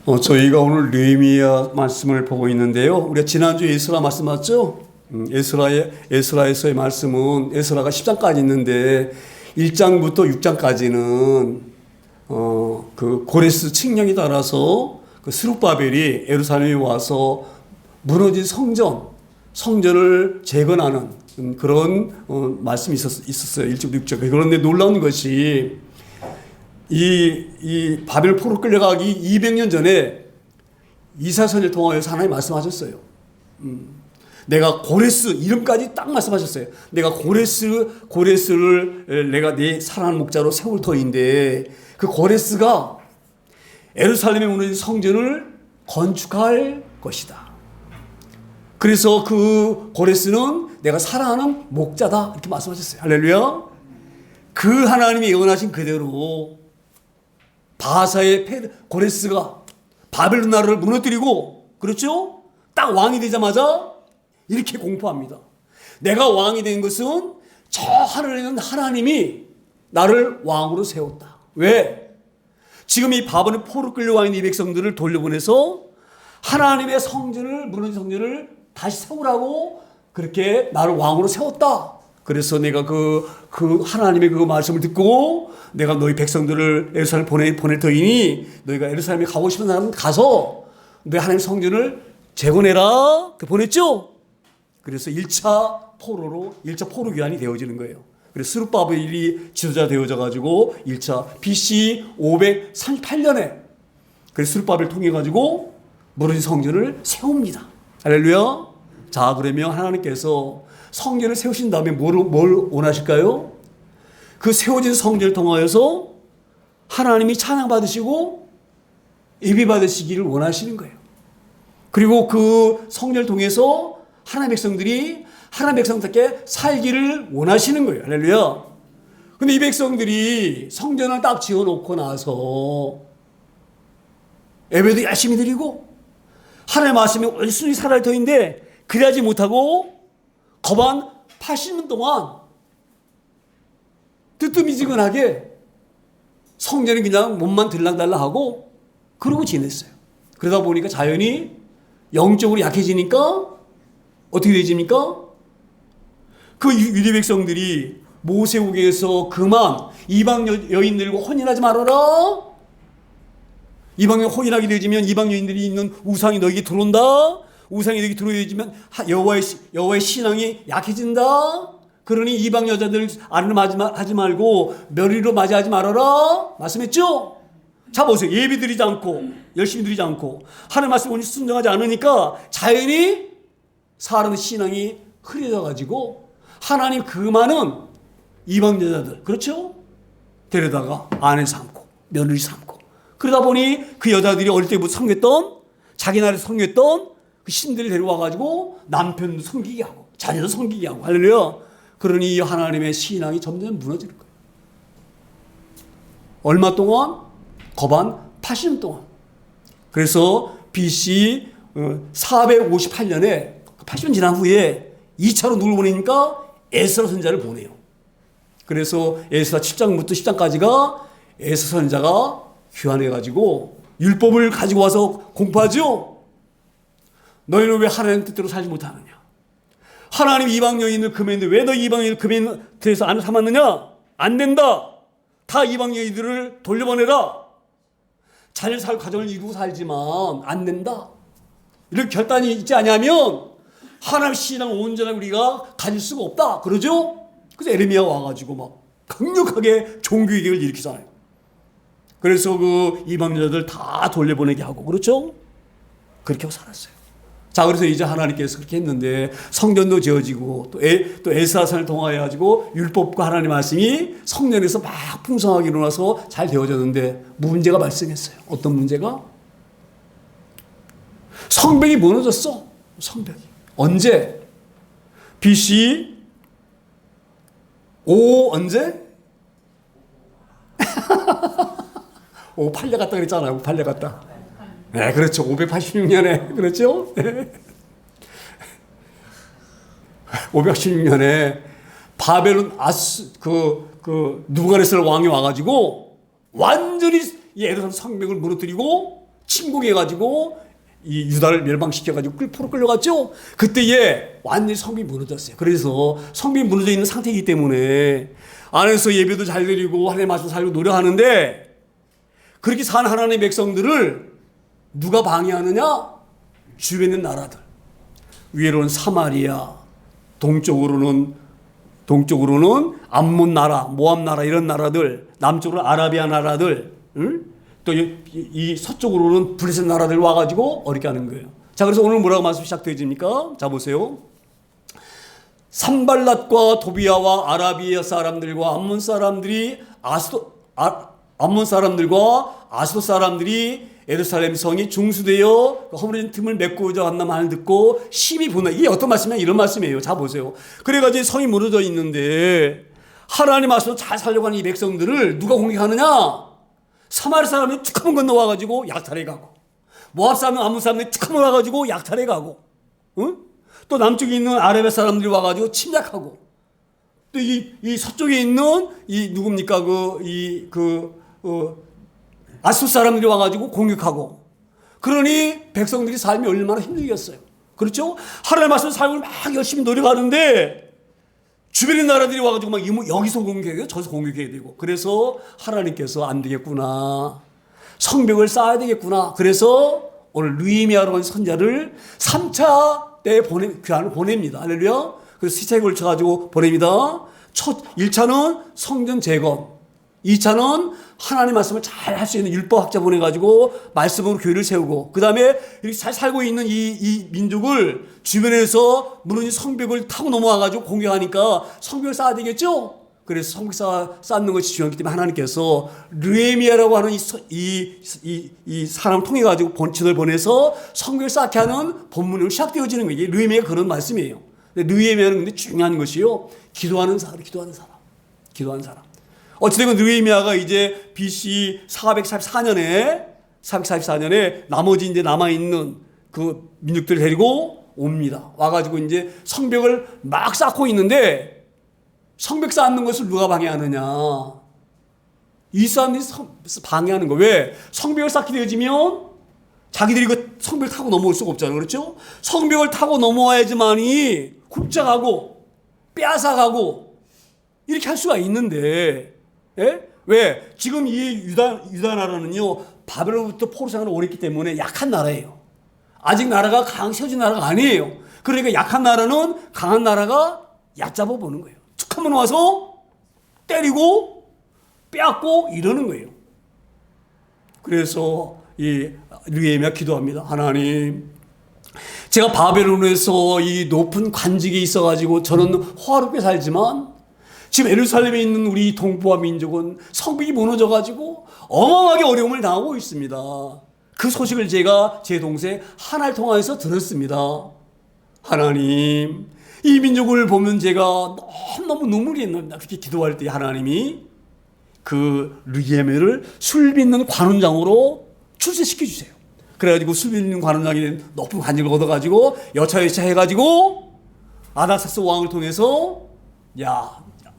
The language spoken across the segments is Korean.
저희가 오늘 느헤미야 말씀을 보고 있는데요. 우리가 지난주에 에스라 말씀 맞죠? 에스라에서의 말씀은 에스라가 10장까지 있는데 1장부터 6장까지는 그 고레스 칙령에 따라서 그 스룹바벨이 예루살렘에 와서 무너진 성전을 재건하는 그런 말씀이 있었어요. 1장부터 6장. 그런데 놀라운 것이 이 바벨 포로 끌려가기 200년 전에 이사야서를 통하여서 하나님 말씀하셨어요. 내가 고레스 이름까지 딱 말씀하셨어요. 내가 고레스를 내가 네 사랑하는 목자로 세울 터인데 그 고레스가 예루살렘에 무너진 성전을 건축할 것이다. 그래서 그 고레스는 내가 사랑하는 목자다 이렇게 말씀하셨어요. 할렐루야. 그 하나님이 예언하신 그대로 바사의 고레스가 바벨론 나라를 무너뜨리고, 그렇죠? 딱 왕이 되자마자 이렇게 공포합니다. 내가 왕이 된 것은 저 하늘에 있는 하나님이 나를 왕으로 세웠다. 왜? 지금 이 바벨론 포로 끌려와 있는 이 백성들을 돌려보내서 하나님의 무너진 성전을 다시 세우라고 그렇게 나를 왕으로 세웠다. 그래서 내가 그 하나님의 그 말씀을 듣고 내가 너희 백성들을 예루살렘 보낼 터이니 너희가 예루살렘에 가고 싶은 사람은 가서 너희 하나님 성전을 재건해라. 보냈죠? 그래서 1차 포로 귀환이 되어지는 거예요. 그래서 스룹바벨이 지도자 되어져 가지고 1차 BC 538년에 그래서 스룹바벨을 통해 가지고 무너진 성전을 세웁니다. 할렐루야. 자, 그러면 하나님께서 성전을 세우신 다음에 뭘 원하실까요? 그 세워진 성전을 통하여서 하나님이 찬양받으시고 예배받으시기를 원하시는 거예요. 그리고 그 성전을 통해서 하나님의 백성들이 하나님의 백성답게 살기를 원하시는 거예요. 할렐루야. 근데 이 백성들이 성전을 딱 지어놓고 나서 예배도 열심히 드리고 하나님의 말씀에 온순히 살아야 할 터인데 그러지 못하고 거반 80년 동안 뜨뜨미지근하게 성전에 그냥 몸만 들락달락하고 그러고 지냈어요. 그러다 보니까 자연히 영적으로 약해지니까 어떻게 되집니까? 그 유대 백성들이 모세오경에서 그만 이방 여인들과 혼인하지 말아라. 이방 여인 혼인하게 되어지면 이방 여인들이 있는 우상이 너에게 들어온다. 우상이 너에게 들어오지면 여호와의 신앙이 약해진다. 그러니 이방 여자들 아름하지 말고 며느리로 맞이하지 말아라. 말씀했죠? 자 보세요. 예배 드리지 않고 열심히 드리지 않고 하나님 말씀을 순종하지 않으니까 자연히 사람의 신앙이 흐려져 가지고 하나님 그 많은 이방 여자들, 그렇죠? 데려다가 아내 삼고 며느리 삼고 그러다 보니 그 여자들이 어릴 때부터 섬겼던 자기 나라에서 섬겼던 그 신들을 데려와 가지고 남편도 섬기게 하고 자녀도 섬기게 하고 할렐루야. 그러니 하나님의 신앙이 점점 무너지는 거예요. 얼마 동안? 거반 80년 동안. 그래서 BC 458년에 80년 지난 후에 2차로 누굴 보내니까 에스라 선지자를 보내요. 그래서 에스라 7장부터 10장까지가 에스라 선지자가 귀환해가지고 율법을 가지고 와서 공부하죠. 너희는 왜 하나님 뜻대로 살지 못하느냐? 하나님 이방 여인을 금했는데 왜 너희 이방 여인을 금해서 안 삼았느냐? 안 된다. 다 이방 여인들을 돌려보내라. 잘 살 가정을 이루고 살지만 안 된다. 이런 결단이 있지 않냐면 하나님 신앙 온전하게 우리가 가질 수가 없다. 그러죠? 그래서 에레미야 와가지고 막 강력하게 종교개혁을 일으키잖아요. 그래서 그 이방 여자들 다 돌려보내게 하고, 그렇죠? 그렇게 하고 살았어요. 자, 그래서 이제 하나님께서 그렇게 했는데 성전도 지어지고 또 에스라산을 통하여 가지고 율법과 하나님의 말씀이 성전에서 막 풍성하게 일어나서 잘 되어졌는데 문제가 발생했어요. 어떤 문제가? 성벽이 무너졌어. 성벽이. 언제? BC 언제? 8년 갔다 그랬잖아요. 8년 갔다. 네, 그렇죠. 586년에, 그렇죠? 네. 516년에 바벨론 누부갓네살 왕이 와가지고 완전히 예루살렘 성벽을 무너뜨리고 침공해가지고 이 유다를 멸망시켜가지고 포로 끌려갔죠. 그때에 완전히 성벽이 무너졌어요. 그래서 성벽이 무너져 있는 상태이기 때문에 안에서 예배도 잘 드리고 하나님 말씀 살고 노력하는데 그렇게 산 하나님의 백성들을 누가 방해하느냐? 주변에 있는 나라들. 위로는 사마리아, 동쪽으로는 암몬 나라, 모압 나라 이런 나라들, 남쪽으로는 아라비아 나라들, 또 이 서쪽으로는 블레셋 나라들 와가지고 어렵게 하는 거예요. 자, 그래서 오늘 뭐라고 말씀 시작되어집니까? 자, 보세요. 산발랏과 도비아와 아라비아 사람들과 암몬 사람들과 아스도 사람들이 예루살렘 성이 중수되어 허물어진 틈을 메꾸고자 한다 말을 듣고 심히 분노. 이게 어떤 말씀이냐? 이런 말씀이에요. 자, 보세요. 그래가지고 성이 무너져 있는데 하나님 말씀으로 잘 살려고 하는 이 백성들을 누가 공격하느냐? 사마리 사람이 툭 한번 건너와가지고 약탈해 가고, 모압 사람, 암몬 사람들이 툭 한번 와가지고 약탈해 가고, 응? 또 남쪽에 있는 아라비아 사람들이 와가지고 침략하고, 또 이 서쪽에 있는 이 누굽니까? 아수 사람들이 와가지고 공격하고. 그러니 백성들이 삶이 얼마나 힘들겠어요. 그렇죠? 하나님의 말씀 살고 막 열심히 노력하는데 주변의 나라들이 와가지고 막 여기서 공격해요, 저기서 공격해야 되고. 그래서 하나님께서 안 되겠구나, 성벽을 쌓아야 되겠구나. 그래서 오늘 느헤미야라는 선자를 3차 때 귀환을 보냅니다. 할렐루야. 그래서 시차에 걸쳐가지고 보냅니다. 1차는 성전 재건, 2차는 하나님 말씀을 잘 할 수 있는 율법학자 보내가지고 말씀으로 교회를 세우고, 그 다음에 이렇게 잘 살고 있는 이 민족을 주변에서 무너진 성벽을 타고 넘어와가지고 공격하니까 성벽을 쌓아야 되겠죠? 그래서 성벽 쌓는 것이 중요하기 때문에 하나님께서 느헤미야라고 하는 이 사람을 통해가지고 본치를 보내서 성벽을 쌓게 하는 본문으로 시작되어지는 거예요. 느헤미야가 그런 말씀이에요. 느헤미야는 근데 중요한 것이요, 기도하는 사람. 어찌되건 느헤미야가 이제 BC 444년에 나머지 이제 남아있는 그 민족들을 데리고 옵니다. 와가지고 이제 성벽을 막 쌓고 있는데 성벽 쌓는 것을 누가 방해하느냐? 이 사람들이 방해하는 거. 왜? 성벽을 쌓게 되어지면 자기들이 그 성벽을 타고 넘어올 수가 없잖아요. 그렇죠? 성벽을 타고 넘어와야지만이 훔쳐가고 빼앗아가고 이렇게 할 수가 있는데, 예? 왜? 지금 이 유다 나라는요, 바벨론부터 포로 생활을 오래 했기 때문에 약한 나라예요. 아직 나라가 세워진 나라가 아니에요. 그러니까 약한 나라는 강한 나라가 얕잡아 보는 거예요. 툭 한번 와서 때리고 빼앗고 이러는 거예요. 그래서 이 느헤미야 기도합니다. 하나님, 제가 바벨론에서 이 높은 관직에 있어가지고 저는 호화롭게 살지만 지금 예루살렘에 있는 우리 동포와 민족은 성벽이 무너져가지고 어마어마하게 어려움을 당하고 있습니다. 그 소식을 제가 제 동생 하나를 통해서 들었습니다. 하나님, 이 민족을 보면 제가 너무너무 눈물이 납니다. 그렇게 기도할 때 하나님이 그 느헤미야를 술 빚는 관원장으로 출세시켜 주세요. 그래가지고 술 빚는 관원장이 높은 관직을 얻어가지고 여차여차 해가지고 아닥사스 왕을 통해서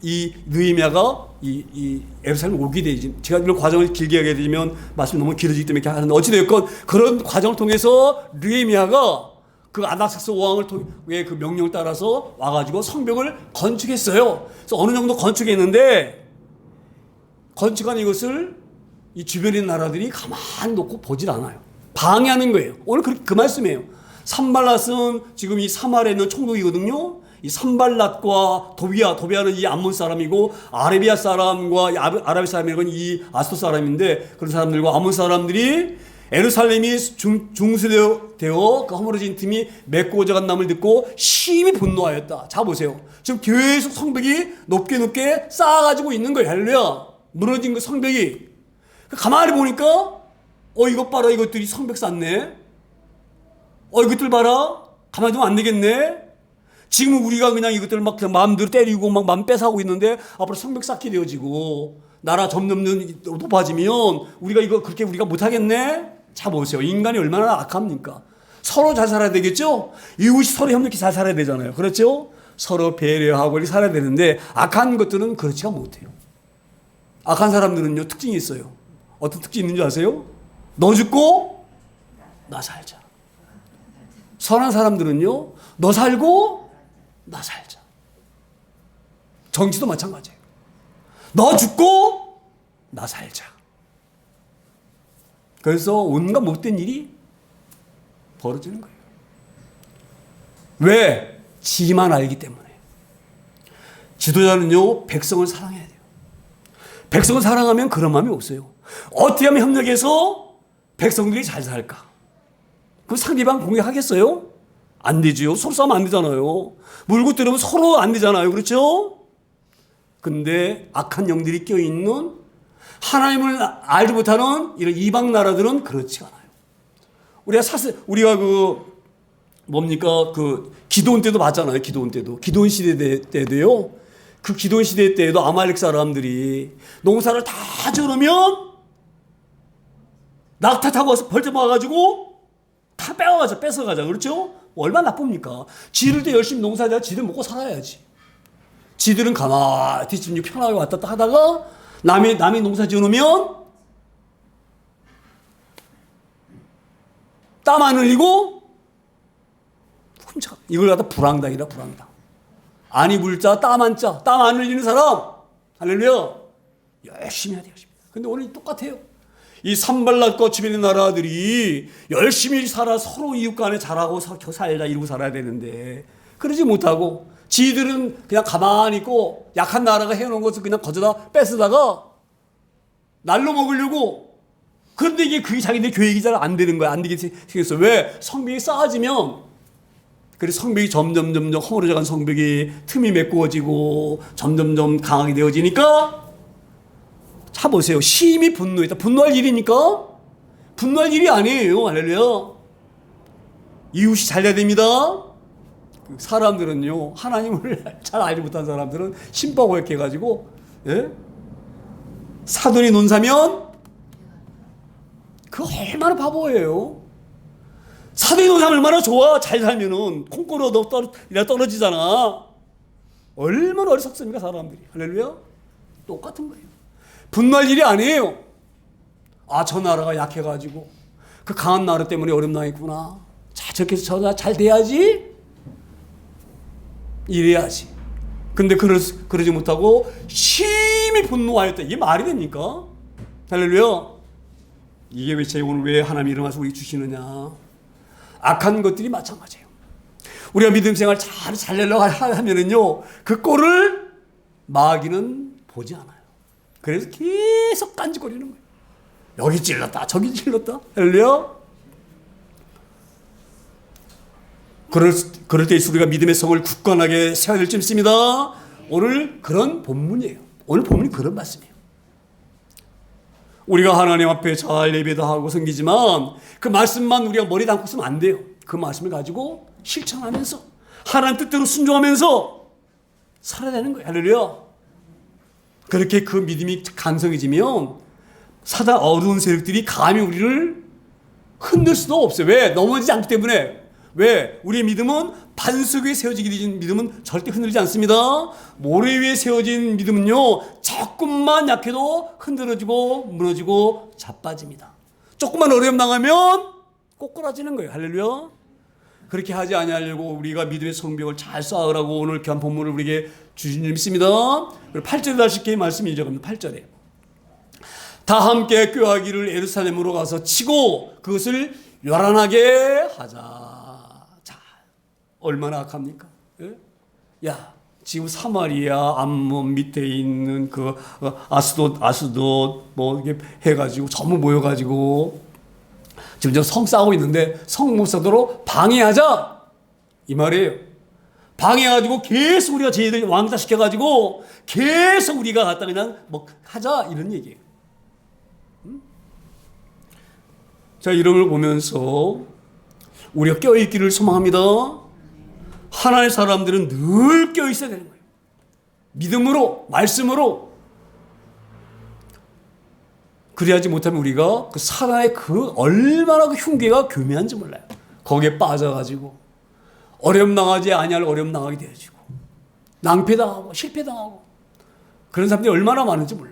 이 느헤미야가 이 예루살렘에 오게 되지. 제가 이런 과정을 길게 하게 되면 말씀이 너무 길어지기 때문에 이렇게 하는데, 어찌됐건 그런 과정을 통해서 느헤미야가 그 아닥사스 왕을 통해 그 명령을 따라서 와가지고 성벽을 건축했어요. 그래서 어느 정도 건축했는데 건축한 이것을 이 주변의 나라들이 가만히 놓고 보질 않아요. 방해하는 거예요. 오늘 그 말씀이에요. 산발랏은 지금 이 사마리아에 있는 총독이거든요. 이 산발랏과 도비아는 이 암몬 사람이고, 아라비아 사람과 아라비 사람이건 이 아스도 사람인데, 그런 사람들과 암몬 사람들이 예루살렘이 중수되어 그 허물어진 틈이 메꾸어져 간 남을 듣고 심히 분노하였다. 자, 보세요. 지금 계속 성벽이 높게 쌓아가지고 있는 거예요. 할렐루야. 무너진 그 성벽이. 가만히 보니까 이것 봐라, 이것들이 성벽 쌓네. 이것들 봐라, 가만히 두면 안 되겠네. 지금 우리가 그냥 이것들을 막 마음대로 때리고 막 마음 뺏어가고 있는데, 앞으로 성벽 쌓게 되어지고 나라 점점 높아지면 우리가 못하겠네. 자, 보세요. 인간이 얼마나 악합니까? 서로 잘 살아야 되겠죠? 이웃이 서로 협력해 잘 살아야 되잖아요. 그렇죠? 서로 배려하고 이렇게 살아야 되는데, 악한 것들은 그렇지가 못해요. 악한 사람들은요, 특징이 있어요. 어떤 특징이 있는 줄 아세요? 너 죽고 나 살자. 선한 사람들은요, 너 살고 나 살자. 정치도 마찬가지예요. 너 죽고 나 살자. 그래서 온갖 못된 일이 벌어지는 거예요. 왜? 지만 알기 때문에. 지도자는요, 백성을 사랑해야 돼요. 백성을 사랑하면 그런 마음이 없어요. 어떻게 하면 협력해서 백성들이 잘 살까? 그 상대방 공격하겠어요? 안 되지요. 서로 싸우면 안 되잖아요. 물고 때리면 서로 안 되잖아요. 그렇죠? 근데 악한 영들이 껴있는 하나님을 알지 못하는 이런 이방 나라들은 그렇지 않아요. 우리가 기도원 때도 봤잖아요. 기도원 때도. 기도원 시대 때도요. 그 기도원 시대 때에도 아말렉 사람들이 농사를 다 저르면 낙타 타고 와서 벌점 와가지고 다 뺏어가자. 그렇죠? 얼마나 나쁩니까? 지들 때 열심히 농사하다가 지들 먹고 살아야지. 지들은 가만히 뒷집 편하게 왔다 갔다 하다가 남이 농사 지어놓으면 땀 안 흘리고 훔쳐. 이걸 갖다 불황당이라 불황당. 아니 물자 땀 안 짜. 땀 안 흘리는 사람 할렐루야 열심히 해야 돼요. 근데 오늘 똑같아요. 이 산발락과 주변의 나라들이 열심히 살아 서로 이웃 간에 잘하고 살자 이러고 살아야 되는데 그러지 못하고 지들은 그냥 가만히 있고 약한 나라가 해놓은 것을 그냥 거저다 뺏으다가 날로 먹으려고. 그런데 이게 그게 자기네 계획이 잘 안 되는 거야. 안 되게 생겼어. 왜? 성벽이 쌓아지면 그래서 성벽이 점점 허물어져간 성벽이 틈이 메꾸어지고 점점 강하게 되어지니까 자 보세요. 심히 분노했다. 분노할 일입니까? 분노할 일이 아니에요. 할렐루야. 이웃이 잘 돼야 됩니다. 사람들은요, 하나님을 잘 알지 못한 사람들은 심바고 해가지고, 예? 사돈이 논 사면, 그거 얼마나 바보예요. 사돈이 논 사면 얼마나 좋아. 잘 살면은, 콩고루도 떨어지잖아. 얼마나 어리석습니까, 사람들이. 할렐루야? 똑같은 거예요. 분노할 일이 아니에요. 아, 저 나라가 약해가지고, 그 강한 나라 때문에 어려움 당했구나. 자, 저렇게 해서 저 잘 돼야지. 이래야지. 근데 그러지 못하고 심히 분노하였다. 이게 말이 됩니까? 할렐루야. 이게 왜 오늘 왜 하나님 일어나서 우리 주시느냐. 악한 것들이 마찬가지예요. 우리가 믿음 생활 잘 내려고 하면은요, 그 꼴을 마귀는 보지 않아요. 그래서 계속 깐죽거리는 거예요. 여기 찔렀다, 저기 찔렀다. 할렐루야. 그럴 때 우리가 믿음의 성을 굳건하게 세워야 될 줄 믿습니다. 오늘 그런 본문이에요. 오늘 본문이 그런 말씀이에요. 우리가 하나님 앞에 잘 예배도 하고 섬기지만 그 말씀만 우리가 머리에 담고 있으면 안 돼요. 그 말씀을 가지고 실천하면서 하나님 뜻대로 순종하면서 살아야 되는 거예요. 할렐루야. 그렇게 그 믿음이 강성해지면 사단 어두운 세력들이 감히 우리를 흔들 수도 없어요. 왜? 넘어지지 않기 때문에. 왜? 우리의 믿음은 반석 위에 세워지게 된 믿음은 절대 흔들리지 않습니다. 모래 위에 세워진 믿음은요, 조금만 약해도 흔들어지고 무너지고 자빠집니다. 조금만 어려움 당하면 꼬꾸라지는 거예요. 할렐루야. 그렇게 하지 아니하려고 우리가 믿음의 성벽을 잘 쌓으라고 오늘 귀한 본문을 우리에게 주신 줄 믿습니다. 8절에 다시 이렇게 말씀이 이어갑니다. 8절에 다 함께 꾀하기를 예루살렘으로 가서 치고 그것을 요란하게 하자. 얼마나 악합니까? 예? 야, 지금 사마리아 암몬 밑에 있는 그 아스돗 뭐 이게 해가지고 전부 모여가지고 지금 저 성 싸우고 있는데 성 못 싸도록 방해하자 이 말이에요. 방해가지고 계속 우리가 쟤들 왕따 시켜가지고 계속 우리가 갖다 그냥 뭐 하자 이런 얘기예요. 자, 이런 걸 보면서 우리가 껴있기를 소망합니다. 하나님의 사람들은 늘 껴있어야 되는 거예요. 믿음으로, 말씀으로. 그래야지 못하면 우리가 그 사단의 그 얼마나 그 흉계가 교묘한지 몰라요. 거기에 빠져가지고 어려움 당하지 아니할 어려움 당하게 되어지고 낭패당하고 실패당하고 그런 사람들이 얼마나 많은지 몰라.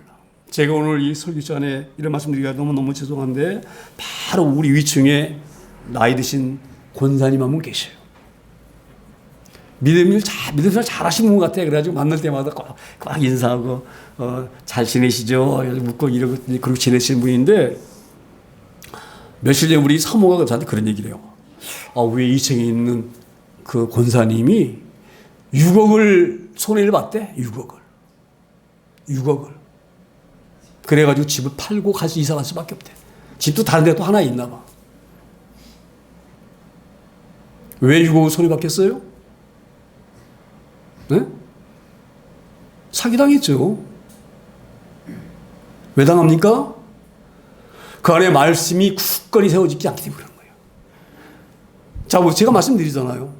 제가 오늘 이 설교 시간에 이런 말씀드리기가 너무너무 죄송한데 바로 우리 위층에 나이 드신 권사님 한 분 계셔요. 믿음을 잘하시는 분 같아. 그래가지고 만날 때마다 꽉 인사하고, 잘 지내시죠? 묻고 이러고, 그러고 지내시는 분인데, 며칠 전에 우리 사모가 저한테 그런 얘기를 해요. 왜 2층에 있는 그 권사님이 6억을 손해를 봤대? 6억을. 그래가지고 집을 팔고 이사 갈 수밖에 없대. 집도 다른 데 또 하나 있나 봐. 왜 6억을 손해받겠어요? 네? 사기당했죠. 왜 당합니까? 그 안에 말씀이 굳건히 세워지지 않기 때문에 그런 거예요. 자, 제가 말씀드리잖아요.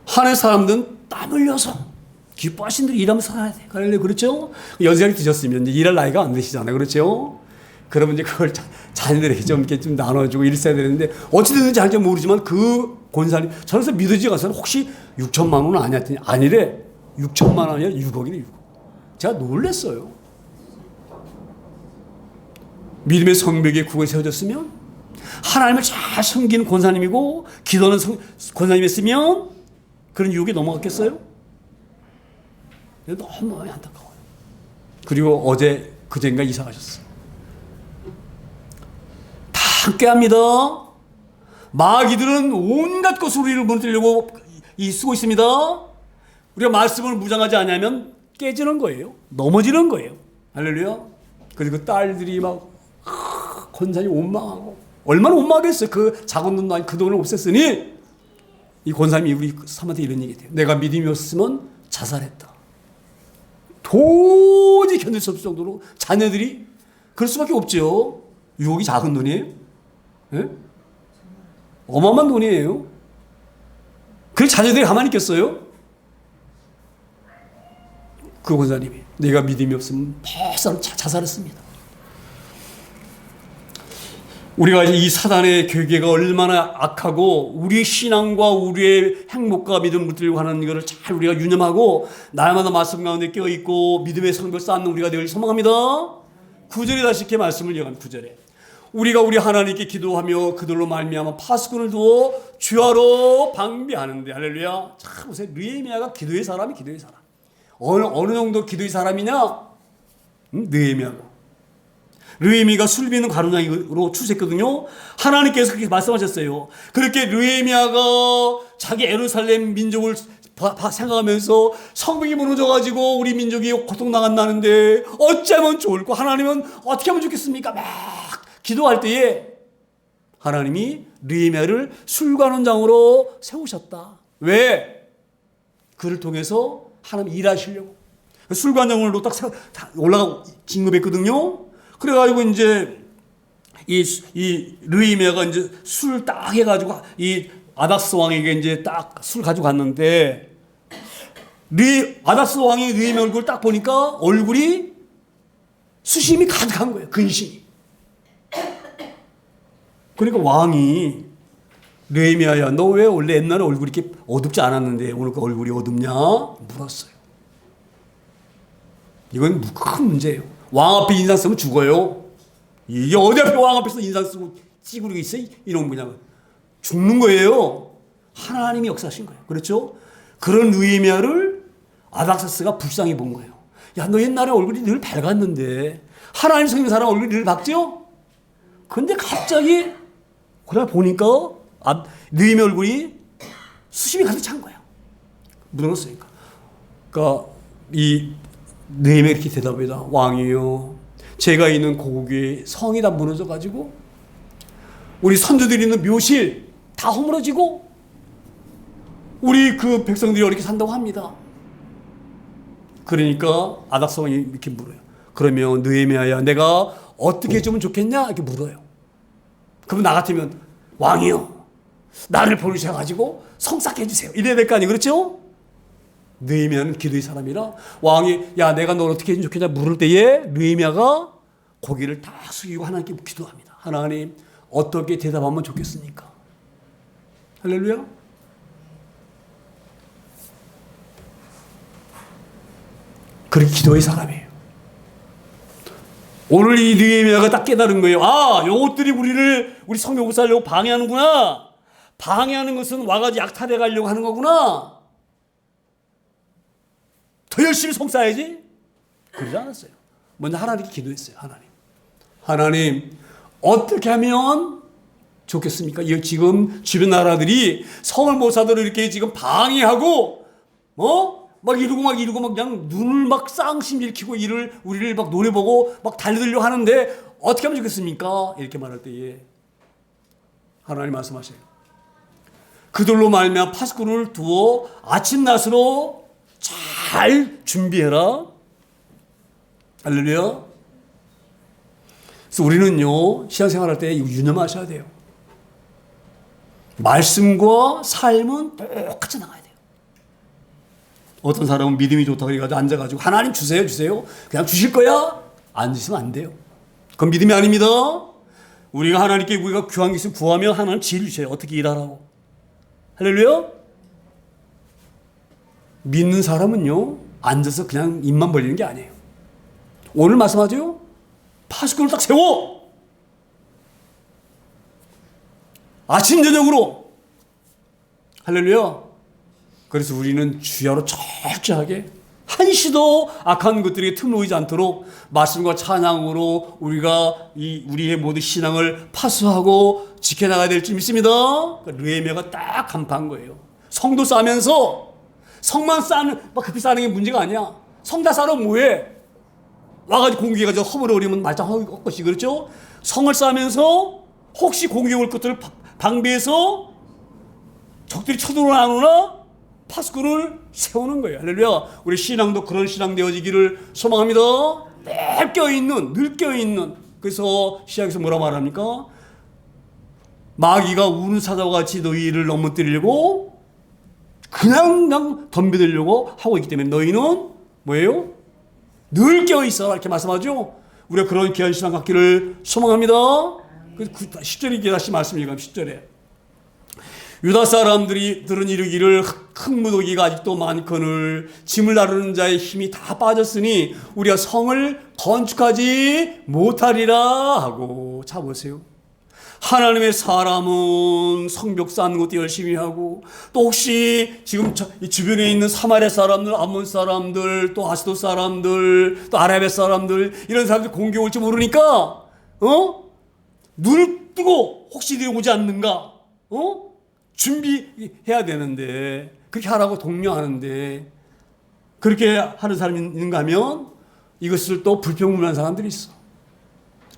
한해 사람들은 땀 흘려서 기뻐하신 대로 일하면서 살아야 돼. 그렇죠? 연세가 드셨으면 이제 일할 나이가 안 되시잖아요. 그렇죠? 그러면 이제 그걸 자녀들에게 좀 이렇게 좀 나눠주고 이랬어야 되는데, 어찌됐든지 잘 모르지만 그 권사님, 저는 그래서 믿어지가 않아서 혹시 6천만 원은 아니었더니, 아니래. 6천만 원이 아니라 6억이래, 6억. 제가 놀랐어요. 믿음의 성벽에 국을 세워졌으면, 하나님을 잘 섬기는 권사님이고, 기도하는 권사님이었으면, 그런 유혹에 넘어갔겠어요? 너무 마음이 안타까워요. 그리고 그젠가 이사 가셨어요. 다 함께 합니다. 마귀들은 온갖 것으로 우리를 무너뜨리려고 쓰고 있습니다. 우리가 말씀을 무장하지 않으면 깨지는 거예요. 넘어지는 거예요. 할렐루야. 그리고 딸들이 막 권사님 원망하고, 얼마나 원망하겠어요. 그 작은 돈도 아니 그 돈을 없앴으니, 이 권사님이 우리 사모한테 이런 얘기 해요. 내가 믿음이 없으면 자살했다. 도저히 견딜 수 없을 정도로 자녀들이 그럴 수밖에 없죠. 유혹이 작은 돈이에요. 네? 어마어마한 돈이에요. 그 자녀들이 가만히 있겠어요? 그 권사님이 내가 믿음이 없으면 벌써 자살했습니다. 우리가 이 사단의 괴계가 얼마나 악하고 우리의 신앙과 우리의 행복과 믿음을 붙들려고 하는 것을 잘 우리가 유념하고 날마다 말씀 가운데 깨어있고 믿음의 성벽을 쌓는 우리가 되길 소망합니다. 9절에 다시 이렇게 말씀을 이어갑니다. 9절에 우리가 우리 하나님께 기도하며 그들로 말미암아 파수꾼을 두어 주하러 방비하는데, 할렐루야. 참 보세요. 느헤미야가 기도의 사람이 기도의 사람. 어느 정도 기도의 사람이냐? 느헤미야가 술 빚는 가루장이로 출세했거든요. 하나님께서 그렇게 말씀하셨어요. 그렇게 느헤미야가 자기 예루살렘 민족을 생각하면서 성벽이 무너져가지고 우리 민족이 고통당한다는데 어쩌면 좋을까? 하나님은 어떻게 하면 좋겠습니까? 막 기도할 때에 하나님이 느헤미야를 술관원장으로 세우셨다. 왜? 그를 통해서 하나님 일하시려고. 술관원장으로 딱 올라가 진급했거든요. 그래가지고 이제 이 느헤미야가 이제 술 딱 해가지고 이 아닥스 왕에게 이제 딱 술 가지고 갔는데, 아닥스 왕이 느헤미야 얼굴을 딱 보니까 얼굴이 수심이 가득한 거예요. 근심이. 그러니까 왕이 느헤미야야, 너 왜 원래 옛날에 얼굴이 이렇게 어둡지 않았는데 오늘 그 얼굴이 어둡냐? 물었어요. 이건 큰 문제예요. 왕 앞에 인상 쓰면 죽어요. 이게 어디 앞에 왕 앞에서 인상 쓰고 찌그리고 있어? 이런 그냥 죽는 거예요. 하나님이 역사하신 거예요. 그렇죠? 그런 느헤미야를 아닥사스가 불쌍히 본 거예요. 야, 너 옛날에 얼굴이 늘 밝았는데 하나님 성경 사람 얼굴이 늘 밝죠? 근데 갑자기 그러다 보니까 느헤미야 얼굴이 수심이 가득 찬 거야. 무너졌으니까. 그러니까 이 느헤미야 이렇게 대답합니다. 왕이요, 제가 있는 고국의 성이 다 무너져가지고 우리 선조들이 있는 묘실 다 허물어지고 우리 그 백성들이 어렵게 산다고 합니다. 그러니까 아닥스 왕이 이렇게 물어요. 그러면 느헤미야야, 내가 어떻게 해주면 좋겠냐? 이렇게 물어요. 그럼 나 같으면 왕이요, 나를 보내셔가지고 성 쌓게 해주세요. 이래야 될 거 아니에요. 그렇죠? 느헤미야는 기도의 사람이라 왕이 야, 내가 널 어떻게 해주면 좋겠냐 물을 때에 느헤미야가 고개를 다 숙이고 하나님께 기도합니다. 하나님, 어떻게 대답하면 좋겠습니까? 할렐루야. 그렇게 기도의 사람이에요. 오늘 이 느헤미야가 딱 깨달은 거예요. 아, 요것들이 우리 성경 못 살려고 방해하는구나. 방해하는 것은 와가지고 약탈해 가려고 하는 거구나. 더 열심히 성 쌓아야지. 그러지 않았어요. 먼저 하나님께 기도했어요. 하나님 어떻게 하면 좋겠습니까? 지금 주변 나라들이 성을 못 사도록 이렇게 지금 방해하고 막 이러고 막 그냥 눈을 막 쌍심 일으키고 우리를 막 노려보고 막 달려들려 하는데 어떻게 하면 좋겠습니까? 이렇게 말할 때에 하나님 말씀하세요. 그들로 말미암아 파수꾼을 두어 아침 낮으로 잘 준비해라. 할렐루야. 그래서 우리는요 신앙생활할 때 이거 유념하셔야 돼요. 말씀과 삶은 똑같이 나가야 돼요. 어떤 사람은 믿음이 좋다고 해가지고 앉아가지고 하나님 주세요 그냥 주실 거야? 앉으시면 안 돼요. 그건 믿음이 아닙니다. 우리가 하나님께 우리가 구한 게 있으면 구하면 하나님 지혜를 주셔요. 어떻게 일하라고. 할렐루야. 믿는 사람은요 앉아서 그냥 입만 벌리는 게 아니에요. 오늘 말씀하죠. 파수꾼을 딱 세워. 아침 저녁으로. 할렐루야. 그래서 우리는 주야로 철저하게 한시도 악한 것들에게 틈놓이지 않도록 말씀과 찬양으로 우리의 모든 신앙을 파수하고 지켜나가야 될 줄 믿습니다. 느헤미야가 딱 간파한 거예요. 성도 쌓으면서 성만 쌓는 막 급히 쌓는 게 문제가 아니야. 성 다 쌓으면 뭐해? 와가지고 공격해가지고 허물어버리면 말짱 할 것이 그렇죠? 성을 쌓으면서 혹시 공격 올 것들을 방비해서 적들이 쳐들어오나 파수꾼을 세우는 거예요. 할렐루야. 우리 신앙도 그런 신앙 되어지기를 소망합니다. 늘 껴있는. 그래서 시작에서 뭐라 말합니까? 마귀가 우는 사자와 같이 너희를 넘어뜨리려고 그냥 덤벼들려고 하고 있기 때문에 너희는 뭐예요? 늘 껴있어라 이렇게 말씀하죠. 우리가 그런 귀한 신앙 갖기를 소망합니다. 10절에 다시 말씀 읽으면 10절에 유다 사람들은 이르기를 흙무더기가 아직도 많거늘 짐을 나르는 자의 힘이 다 빠졌으니 우리가 성을 건축하지 못하리라 하고. 자 보세요. 하나님의 사람은 성벽 쌓는 것도 열심히 하고 또 혹시 지금 주변에 있는 사마리아 사람들, 암몬 사람들, 또 아스돗 사람들, 또 아라비아 사람들 이런 사람들 공격 올지 모르니까 눈을 뜨고 혹시 이들이 오지 않는가 준비해야 되는데 그렇게 하라고 독려하는데 그렇게 하는 사람이 있는가 하면 이것을 또 불평불만한 사람들이 있어.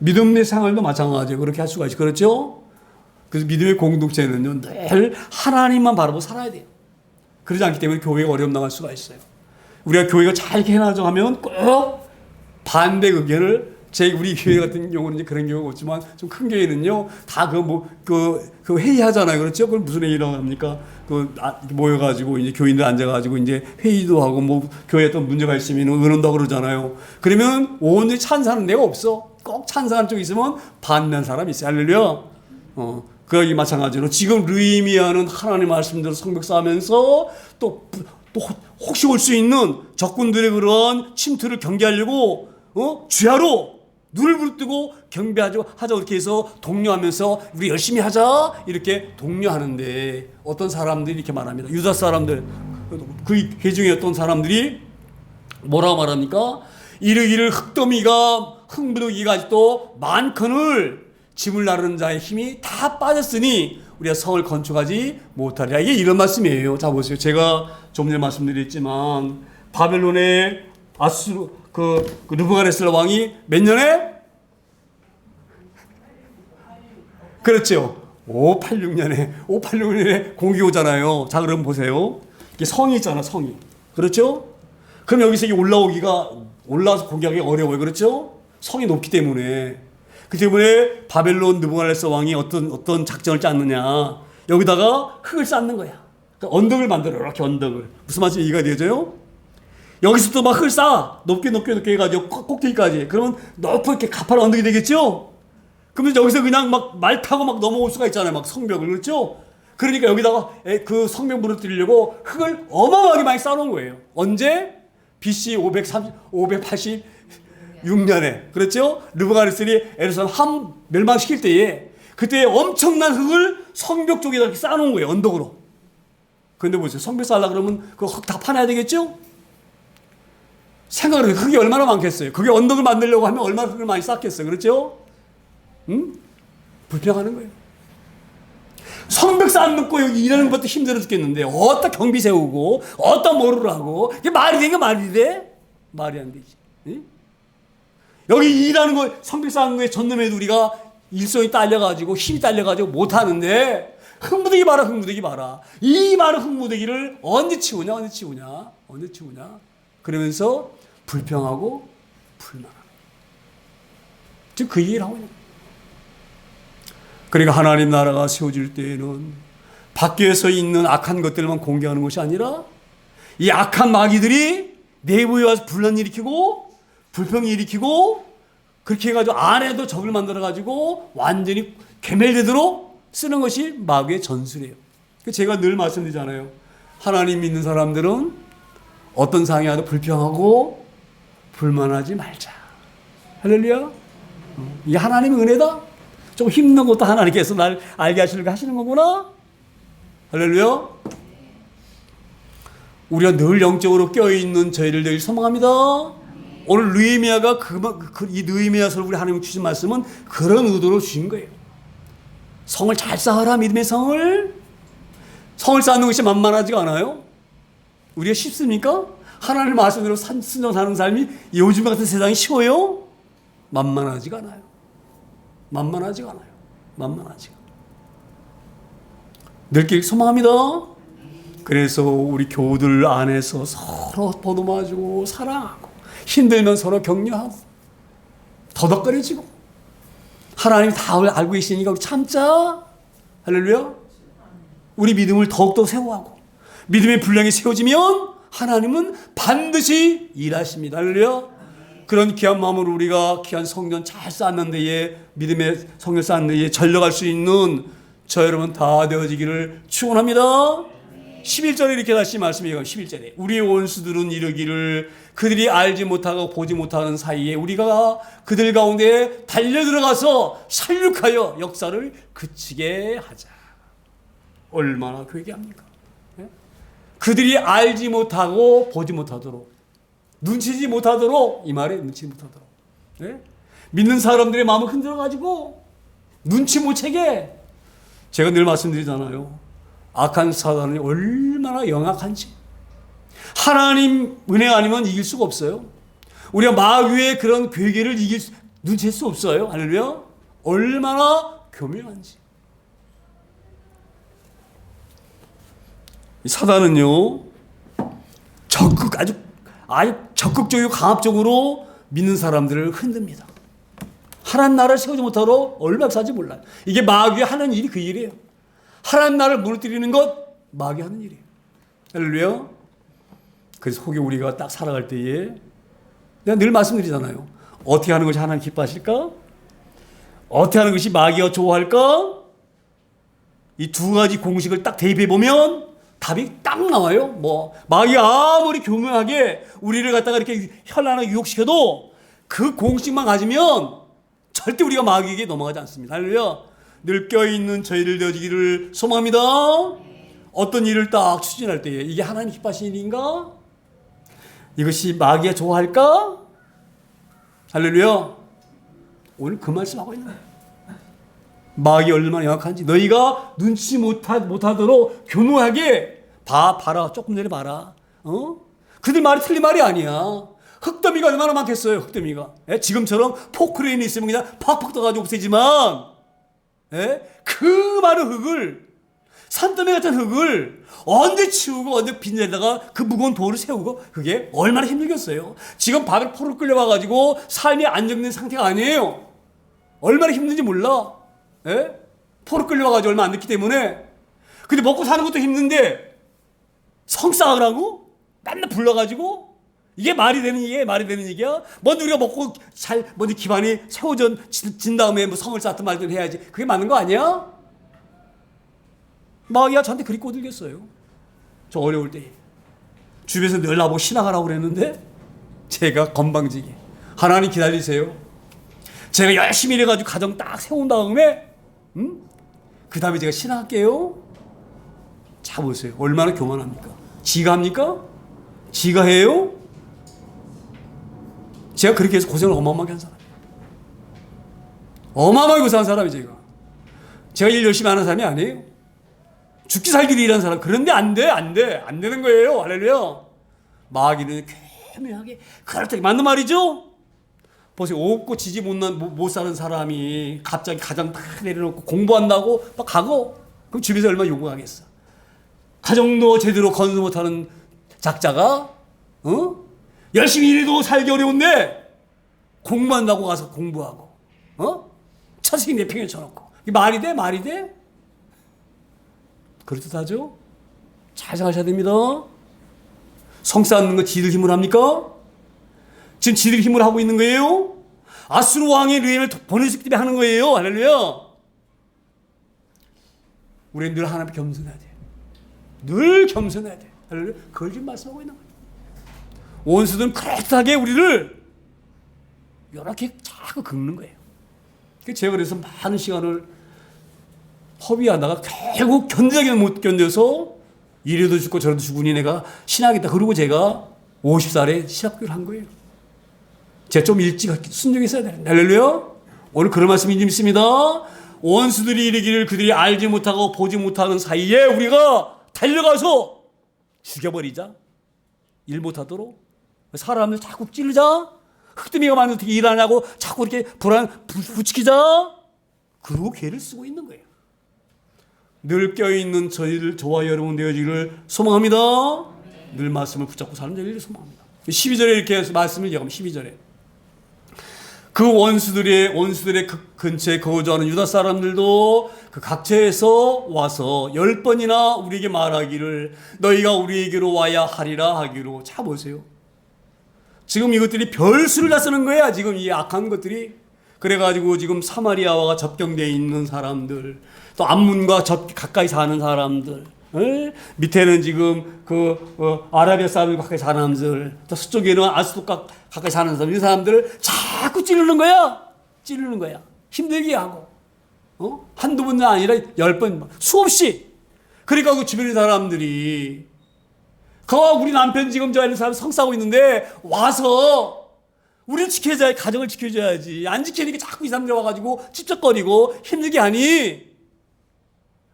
믿음의 생활도 마찬가지예요. 그렇게 할 수가 있죠. 그렇죠? 그래서 믿음의 공동체는요, 늘 하나님만 바라보고 살아야 돼요. 그러지 않기 때문에 교회가 어려움 당할 수가 있어요. 우리가 교회가 잘 해나가자 하면 꼭 반대 의견을 우리 교회 같은 경우는 이제 그런 경우가 없지만 좀 큰 교회는요, 다 그 회의하잖아요. 그렇죠? 그걸 무슨 회의라고 합니까? 모여가지고 이제 교인들 앉아가지고 이제 회의도 하고 교회에 또 문제가 있으면 의논도 그러잖아요. 그러면 온전히 찬사하는 데가 없어. 꼭 찬사하는 쪽이 있으면 반대하는 사람이 있어요. 할렐루야. 그러기 마찬가지로 지금 느헤미야는 하나님 말씀대로 성벽 쌓으면서 또 혹시 올 수 있는 적군들의 그런 침투를 경계하려고 주야로 눈을 부릅뜨고 경배하자 이렇게 해서 독려하면서 우리 열심히 하자 이렇게 독려하는데 어떤 사람들이 이렇게 말합니다. 유다 사람들 그 회중에 어떤 사람들이 뭐라고 말합니까? 이르기를 흙무더기가 아직도 많거늘 짐을 나르는 자의 힘이 다 빠졌으니 우리가 성을 건축하지 못하리라. 이게 이런 말씀이에요. 자 보세요. 제가 좀 전에 말씀드렸지만 바벨론의 아수르 느부갓네살 왕이 몇 년에? 그렇죠. 586년에 공격이 오잖아요. 자 그럼 보세요. 이게 성이 있잖아. 성이. 그렇죠? 그럼 여기서 이게 올라와서 공격하기 어려워요. 그렇죠? 성이 높기 때문에. 그 때문에 바벨론 느부갓네살 왕이 어떤 작전을 짰느냐. 여기다가 흙을 쌓는 거야. 그러니까 언덕을 만들어. 이렇게 언덕을. 무슨 말인지 이해가 되죠? 여기서부터 막 흙을 쌓아. 높게 해가지고 꼭대기까지. 그러면 높은 이렇게 가파른 언덕이 되겠죠? 그러면 여기서 그냥 막 말 타고 막 넘어올 수가 있잖아요. 막 성벽을. 그렇죠? 그러니까 여기다가 그 성벽 무너뜨리려고 흙을 어마어마하게 많이 쌓아놓은 거예요. 언제? BC 580 6년에 그렇죠? 느부갓네살이 예루살렘 멸망시킬 때에 그때 엄청난 흙을 성벽 쪽에다 이렇게 쌓아놓은 거예요. 언덕으로. 그런데 보세요. 성벽 쌓으려고 그러면 그 흙 다 파내야 되겠죠? 생각을 해요. 흙이 얼마나 많겠어요. 그게 언덕을 만들려고 하면 얼마나 흙을 많이 쌓겠어요. 그렇죠? 응? 불평하는 거예요. 성벽 쌓는 거 여기 일하는 것도 힘들어 죽겠는데 어디다 경비 세우고 어디다 뭐를 하고 이게 말이 되니까 말이 돼? 말이 안 되지. 응? 여기 일하는 거 성벽 쌓는 거에 전념해도 우리가 일손이 딸려가지고 힘이 딸려가지고 못하는데 흙무대기 봐라 흙무대기 봐라. 이 많은 흙무대기를 언제 치우냐 언제 치우냐 언제 치우냐 그러면서 불평하고 불만하는 즉 그 얘기를 하고 있는 거예요. 그러니까 하나님 나라가 세워질 때에는 밖에서 있는 악한 것들만 공개하는 것이 아니라 이 악한 마귀들이 내부에 와서 분란 일으키고 불평 일으키고 그렇게 해가지고 안에도 적을 만들어가지고 완전히 괴멸되도록 쓰는 것이 마귀의 전술이에요. 제가 늘 말씀드리잖아요. 하나님 믿는 사람들은 어떤 상황이 와도 불평하고 불만하지 말자. 할렐루야. 이게 하나님의 은혜다. 좀 힘든 것도 하나님께서 날 알게 하시려고 하시는 거구나. 할렐루야. 우리가 늘 영적으로 껴있는 저희를 늘 소망합니다. 오늘 느헤미야가 이 느헤미야서를 우리 하나님 주신 말씀은 그런 의도로 주신 거예요. 성을 잘 쌓아라. 믿음의 성을 쌓는 것이 만만하지가 않아요. 우리가 쉽습니까? 하나님 말씀대로 순종 사는 삶이 요즘 같은 세상이 쉬워요? 만만하지가 않아요. 만만하지가 않아요. 만만하지가. 늘 소망합니다. 그래서 우리 교우들 안에서 서로 보듬어주고 사랑하고 힘들면 서로 격려하고 더덕거려지고 하나님이 다 알고 계시니까 우리 참자. 할렐루야. 우리 믿음을 더욱더 세워하고 믿음의 분량이 세워지면 하나님은 반드시 일하십니다. 할렐루야. 그런 귀한 마음으로 우리가 귀한 성전 잘 쌓는 데에 믿음의 성전 쌓는 데에 전력할 수 있는 저 여러분 다 되어지기를 축원합니다. 11절에 이렇게 다시 말씀해요. 11절에 우리의 원수들은 이르기를 그들이 알지 못하고 보지 못하는 사이에 우리가 그들 가운데 달려들어가서 살육하여 역사를 그치게 하자. 얼마나 괴기합니까? 그들이 알지 못하고 보지 못하도록 눈치지 못하도록 이 말에 눈치지 못하도록 네? 믿는 사람들의 마음을 흔들어가지고 눈치 못 채게 제가 늘 말씀드리잖아요. 악한 사단이 얼마나 영악한지 하나님 은혜 아니면 이길 수가 없어요. 우리가 마귀의 그런 괴계를 눈치챌 수 없어요. 할렐루야. 얼마나 교묘한지. 사단은요 아주 적극적이고 강압적으로 믿는 사람들을 흔듭니다. 하나님 나라를 세우지 못하도록 얼마나 사지 몰라요. 이게 마귀가 하는 일이 그 일이에요. 하나님 나라를 무너뜨리는 것 마귀가 하는 일이에요. 할렐루야. 그래서 혹여 우리가 딱 살아갈 때에 내가 늘 말씀드리잖아요. 어떻게 하는 것이 하나님 기뻐하실까? 어떻게 하는 것이 마귀가 좋아할까? 이 두 가지 공식을 딱 대입해 보면 답이 딱 나와요. 마귀가 아무리 교묘하게 우리를 갖다가 이렇게 현란하게 유혹시켜도 그 공식만 가지면 절대 우리가 마귀에게 넘어가지 않습니다. 할렐루야. 늘 껴있는 저희를 되어지기를 소망합니다. 어떤 일을 딱 추진할 때에 이게 하나님 기뻐하시는 일인가? 이것이 마귀가 좋아할까? 할렐루야. 오늘 그 말씀하고 있는 거예요. 마귀 얼마나 영악한지 너희가 눈치 못하도록 교묘하게 봐라. 조금 전에 봐라. 그들 말이 틀린 말이 아니야. 흙더미가 얼마나 많겠어요. 흙더미가. 지금처럼 포크레인이 있으면 그냥 팍팍 떠가지고 없애지만 그 많은 흙을 산더미 같은 흙을 언제 치우고 언제 빈자리다가 그 무거운 돌을 세우고 그게 얼마나 힘들겠어요. 지금 밥을 포를 끌려와가지고 삶이 안정된 상태가 아니에요. 얼마나 힘든지 몰라. 포를 끌려와가지고 얼마 안 됐기 때문에. 근데 먹고 사는 것도 힘든데 성싸을 하고 맨날 불러가지고 이게 말이 되는 얘기야? 먼저 우리가 먹고 먼저 기반이 세워진 다음에 성을 쌓든 말든 해야지. 그게 맞는 거 아니야? 마귀가 저한테 그리 꼬들겼어요. 저 어려울 때. 주변에서 늘 나보고 신앙하라고 그랬는데 제가 건방지게 하나님 기다리세요. 제가 열심히 일해가지고 가정 딱 세운 다음에 그 다음에 제가 신학할게요. 자 보세요. 얼마나 교만합니까? 지가 합니까? 지가 해요? 제가 그렇게 해서 고생을 어마어마하게 한 사람이에요. 어마어마하게 고생한 사람이에요. 제가 일 열심히 하는 사람이 아니에요. 죽기 살기를 일하는 사람. 그런데 안 되는 거예요. 할렐루야. 마귀는 교묘하게 그렇게 맞는 말이죠. 보세요. 없고 지지 못 사는 사람이 갑자기 가장 다 내려놓고 공부한다고 막 가고, 그럼 집에서 얼마나 요구하겠어. 가정도 제대로 건설 못하는 작자가 열심히 일해도 살기 어려운데 공부한다고 가서 공부하고 차식이 내팽개 쳐놓고, 이게 말이 돼? 말이 돼? 그렇듯하죠? 잘 생각하셔야 됩니다. 성 쌓는 거 지들 힘으로 합니까? 지금 지들 힘으로 하고 있는 거예요? 아수르 왕의 르햄을 보내셨기 때문에 하는 거예요. 할렐루야. 우리는 늘 하나님께 겸손해야 돼. 늘 겸손해야 돼. 할렐루야. 그걸 지금 말씀하고 있는 거예요. 원수들은 그럴듯하게 우리를 이렇게 자꾸 긁는 거예요. 제가 그래서 많은 시간을 허비하다가 결국 견디기는 못 견뎌서 이래도 죽고 저래도 죽으니 내가 신학이다. 그러고 제가 50살에 신학교를 한 거예요. 제가 좀 일찍 순종했어야 되는데. 할렐루야. 오늘 그런 말씀이 좀 있습니다. 원수들이 이르기를 그들이 알지 못하고 보지 못하는 사이에 우리가 달려가서 죽여버리자. 일 못하도록. 사람들 자꾸 찌르자. 흑더미가 많은데 어떻게 일하냐고 자꾸 이렇게 부추기자. 그러고 괴를 쓰고 있는 거예요. 늘 껴있는 저와 여러분 되어지기를 소망합니다. 늘 말씀을 붙잡고 사는 되기를 소망합니다. 12절에 이렇게 해서 말씀을 이어가면 12절에 그 원수들의 그 근처에 거주하는 유다 사람들도 그 각처에서 와서 10번이나 우리에게 말하기를 너희가 우리에게로 와야 하리라 하기로. 자 보세요. 지금 이것들이 별수를 다 쓰는 거야. 지금 이 악한 것들이. 그래가지고 지금 사마리아와 접경되어 있는 사람들, 또 암문과 가까이 사는 사람들, 밑에는 지금 아라비아 사람들 가까이 사는 사람들, 또 서쪽에는 아스돗 가까이 사는 사람, 이 사람들을 자꾸 찌르는 거야. 찌르는 거야. 힘들게 하고. 한두 번이 아니라 10번, 수없이. 그러니까 그 주변의 사람들이 우리 남편 지금 저 있는 사람 성 싸고 있는데 와서 우리를 지켜줘야, 가정을 지켜줘야지. 안 지키니까 자꾸 이 사람들 와가지고 찝쩍거리고 힘들게 하니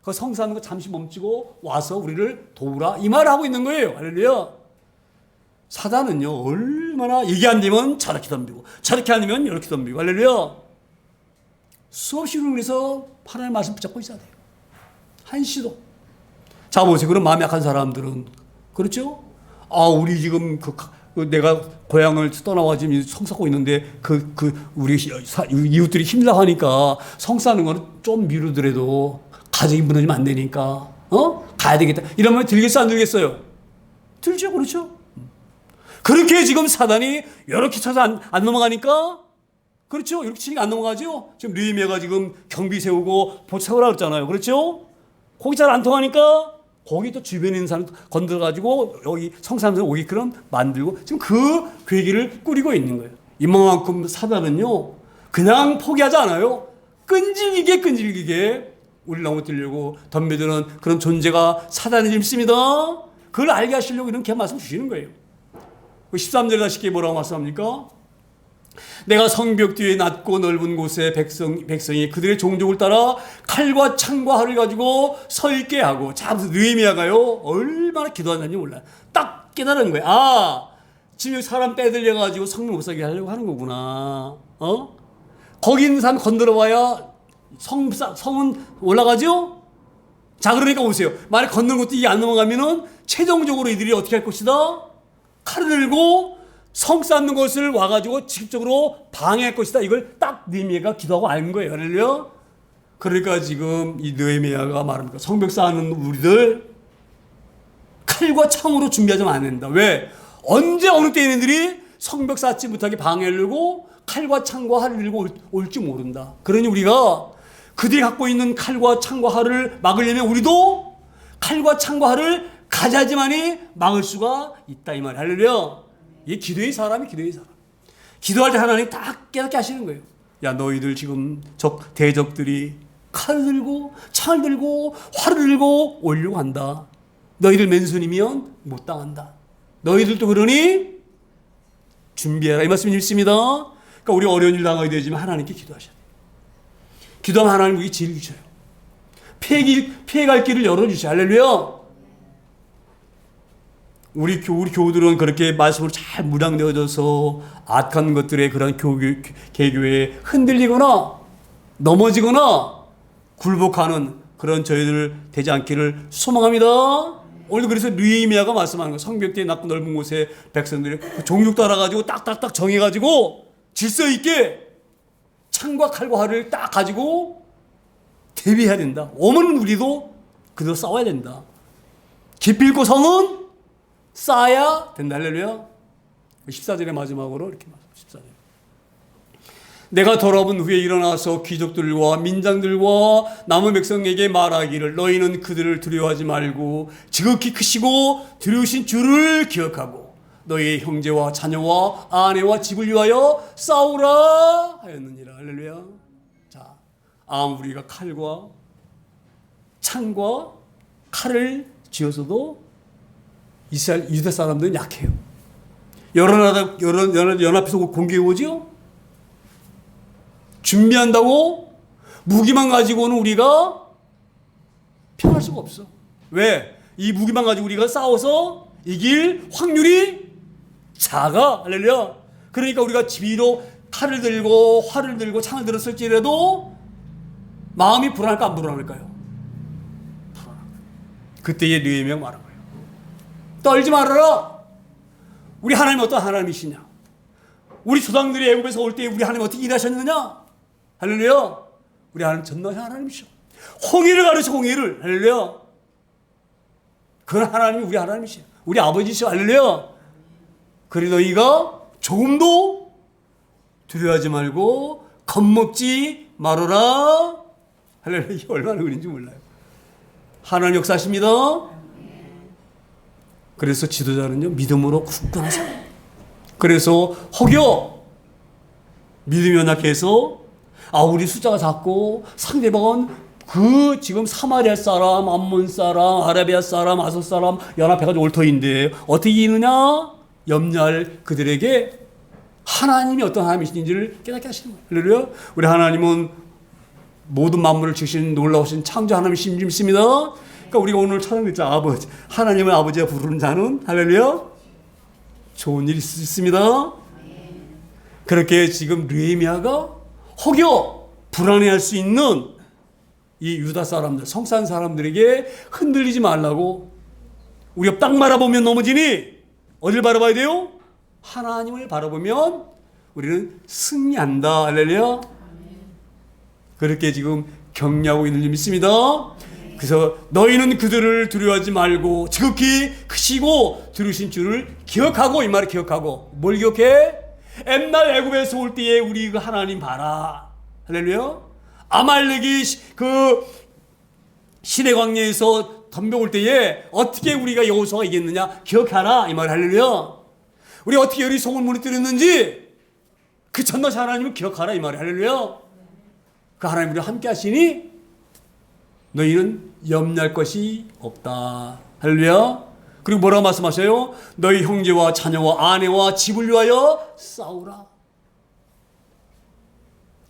그 성 사는 거 잠시 멈추고 와서 우리를 도우라. 이 말을 하고 있는 거예요. 할렐루야. 사단은요, 얼마나 얘기 안 되면 저렇게 덤비고, 저렇게 안 되면 이렇게 덤비고, 할렐루야. 수없이 우리에서 하나님의 말씀 붙잡고 있어야 돼요. 한시도. 자, 보세요. 그런 마음이 약한 사람들은, 그렇죠? 우리 지금 내가 고향을 떠나와 지금 성 쌓고 있는데 우리 이웃들이 힘들어 하니까 성 쌓는 거는 좀 미루더라도 가정이 무너지면 안 되니까 가야 되겠다. 이러면 들겠어 안 들겠어요? 들죠. 그렇죠? 그렇게 지금 사단이 이렇게 쳐서 안 넘어가니까, 그렇죠? 이렇게 치니까 안 넘어가죠? 지금 느헤미야가 지금 경비 세우고 보트 세우라 그랬잖아요. 그렇죠? 거기 잘 안 통하니까 거기 또 주변에 있는 사람 건드려가지고 여기 성사람들 오게끔 만들고 지금 그 괴기를 꾸리고 있는 거예요. 이만큼 사단은요, 그냥 포기하지 않아요. 끈질기게 우리를 넘어뜨리려고 덤벼드는 그런 존재가 사단이 있습니다. 그걸 알게 하시려고 이렇게 말씀 주시는 거예요. 13절에 다시 뭐라고 말씀합니까? 내가 성벽 뒤에 낮고 넓은 곳에 백성이 그들의 종족을 따라 칼과 창과 활을 가지고 서 있게 하고. 자, 무슨 느헤미야가요 얼마나 기도하는지 몰라요. 딱 깨달은 거예요. 지금 사람 빼들려가지고 성문 못 사게 하려고 하는 거구나. 거기 있는 사람 건드려봐야 성은 올라가죠? 자, 그러니까 보세요. 만약 건드는 것도 이게 안 넘어가면은 최종적으로 이들이 어떻게 할 것이다? 칼을 들고 성 쌓는 것을 와가지고 직접적으로 방해할 것이다. 이걸 딱 느헤미야가 기도하고 알 거예요. 할렐루야. 그러니까 지금 이 느헤미야가 말합니다. 성벽 쌓는 우리들 칼과 창으로 준비하지 안 된다. 왜? 언제 어느 때 얘네들이 성벽 쌓지 못하게 방해하려고 칼과 창과 활을 들고 올지 모른다. 그러니 우리가 그들이 갖고 있는 칼과 창과 활을 막으려면 우리도 칼과 창과 활을 가져야지만이 막을 수가 있다. 이 말. 할렐루야. 이게 기도의 사람이 기도의 사람. 기도할 때 하나님 딱 깨닫게 하시는 거예요. 야, 너희들 지금 대적들이 칼을 들고 창을 들고 활을 들고 오려고 한다. 너희들 맨손이면 못 당한다. 너희들도 그러니 준비해라. 이 말씀이 있습니다. 그러니까 우리 어려운 일 당하게 되지만 하나님께 기도하셔야 돼요. 기도하면 하나님 우리 지혜를 주셔요. 피해갈 길을 열어주셔요. 할렐루야. 우리 교우들은 그렇게 말씀으로 잘 무장되어져서 악한 것들에 그런 개교에 흔들리거나 넘어지거나 굴복하는 그런 저희들 되지 않기를 소망합니다. 오늘 그래서 느헤미야가 말씀하는 거예요. 성벽대에 낮고 넓은 곳에 백성들이 종육 따라가지고 딱딱딱 정해가지고 질서 있게 창과 칼과 활을 딱 가지고 대비해야 된다. 오면 우리도 그대로 싸워야 된다. 기필코 성은 쌓아야 된다. 할렐루야. 14절의 마지막으로 이렇게 말합니다. 14절. 내가 돌아본 후에 일어나서 귀족들과 민장들과 남은 백성에게 말하기를 너희는 그들을 두려워하지 말고 지극히 크시고 두려우신 주를 기억하고 너희의 형제와 자녀와 아내와 집을 위하여 싸우라 하였느니라. 할렐루야. 자, 우리가 칼과 창과 칼을 쥐어서도 이스라엘 유대 사람들은 약해요. 연합해서 공격해 오죠. 준비한다고 무기만 가지고는 우리가 편할 수가 없어. 왜? 이 무기만 가지고 우리가 싸워서 이길 확률이 작아. 할렐루야. 그러니까 우리가 비록 칼을 들고 활을 들고 창을 들었을지라도 마음이 불안할까 안 불안할까요? 불안합니다. 그때의 느헤미야가 말한 거예요. 떨지 말아라. 우리 하나님 어떤 하나님이시냐? 우리 조상들이 애굽에서 올 때 우리 하나님 어떻게 일하셨느냐? 할렐루야. 우리 하나님 전능하신 하나님이시죠. 홍해를 가르쳐 홍해를. 할렐루야. 그런 하나님이 우리 하나님이시죠. 우리 아버지시죠. 할렐루야. 그래 너희가 조금도 두려워하지 말고 겁먹지 말아라. 할렐루야. 이게 얼마나 그런지 몰라요. 하나님 역사하십니다. 그래서 지도자는요 믿음으로 굳건한 사람. 그래서 혹여 믿음이 연약해서 우리 숫자가 작고 상대방은 그 지금 사마리아 사람, 암몬 사람, 아라비아 사람, 아소 사람 연합해가지고 올 터인데 어떻게 이기느냐? 염려할 그들에게 하나님이 어떤 하나님이신지를 깨닫게 하시는 거예요. 할렐루야. 우리 하나님은 모든 만물을 지으신 놀라우신 창조 하나님이신 줄 믿습니다. 그러니까 우리가 오늘 찬양했죠. 아버지, 하나님을 아버지가 부르는 자는 할렐루야 좋은 일이 있습니다. 그렇게 지금 느헤미야가 혹여 불안해할 수 있는 이 유다 사람들, 성산 사람들에게 흔들리지 말라고. 우리가 딱 바라보면 넘어지니 어딜 바라봐야 돼요? 하나님을 바라보면 우리는 승리한다. 할렐루야. 그렇게 지금 격려하고 있는 줄 믿습니다. 그래서 너희는 그들을 두려워하지 말고 지극히 크시고 두르신 주를 기억하고, 이 말을 기억하고. 뭘 기억해? 옛날 애굽에서 올 때에 우리 그 하나님 봐라. 할렐루야. 아말렉이 그 시내 광야에서 덤벼올 때에 어떻게 우리가 여호수아가 이겼느냐 기억하라. 이 말. 할렐루야. 우리 어떻게 여리송을 무너뜨렸는지 그 전능하신 하나님을 기억하라. 이 말이. 할렐루야. 그 하나님 우리와 함께 하시니 너희는 염려할 것이 없다. 할렐루야. 그리고 뭐라고 말씀하셔요? 너희 형제와 자녀와 아내와 집을 위하여 싸우라.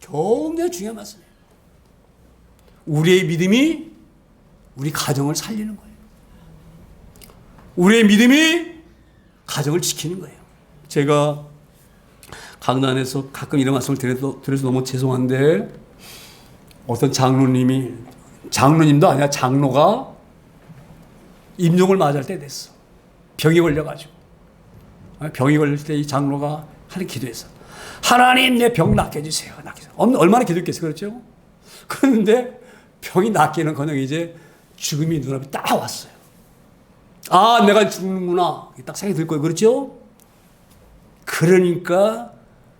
굉장히 중요한 말씀이에요. 우리의 믿음이 우리 가정을 살리는 거예요. 우리의 믿음이 가정을 지키는 거예요. 제가 강단에서 가끔 이런 말씀을 드려서 너무 죄송한데 어떤 장로님도 아니라 장로가 임종을 맞을 때 됐어. 병이 걸려가지고. 병이 걸릴 때 이 장로가 하는 기도했어. 하나님 내 병 낫게 해주세요. 얼마나 기도했겠어요. 그렇죠? 그런데 병이 낫기는커녕 이제 죽음이 눈앞에 딱 왔어요. 내가 죽는구나. 딱 생각이 들 거예요. 그렇죠? 그러니까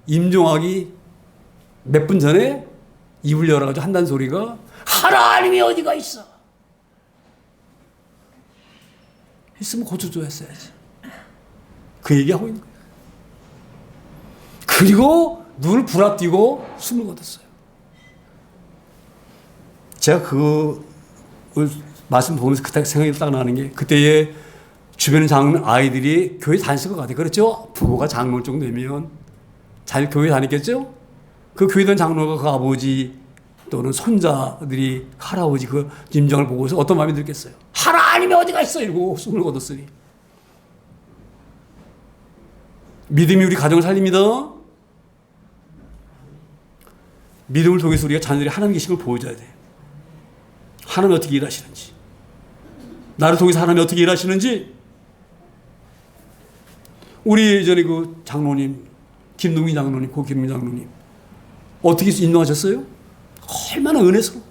임종하기 몇 분 전에 입을 열어가지고 한다는 소리가 하나님이 어디가 있어? 했으면 고쳐줘야 했어야지. 그 얘기하고 있는 거예요. 그 그리고 눈을 부라뜨고 숨을 거뒀어요. 제가 그 말씀 보면서 그때 생각이 딱 나는 게, 그때의 주변 아이들이 교회 다녔을 것 같아요. 그렇죠? 부모가 장로를 정도 되면 잘 교회 다녔겠죠? 그 교회 다닌 장로가 그 아버지 또는 손자들이 할아버지 그 심정을 보고서 어떤 마음이 들겠어요? 하나님이 어디 갔어? 이러고 숨을 거뒀으니. 믿음이 우리 가정을 살립니다. 믿음을 통해서 우리가 자녀들이 하나님 계신 걸 보여줘야 돼요. 하나님이 어떻게 일하시는지, 나를 통해서 하나님이 어떻게 일하시는지. 우리 예전에 그 장로님, 김동민 장로님, 고김민 장로님 어떻게 인도하셨어요? 얼마나 은혜스러워.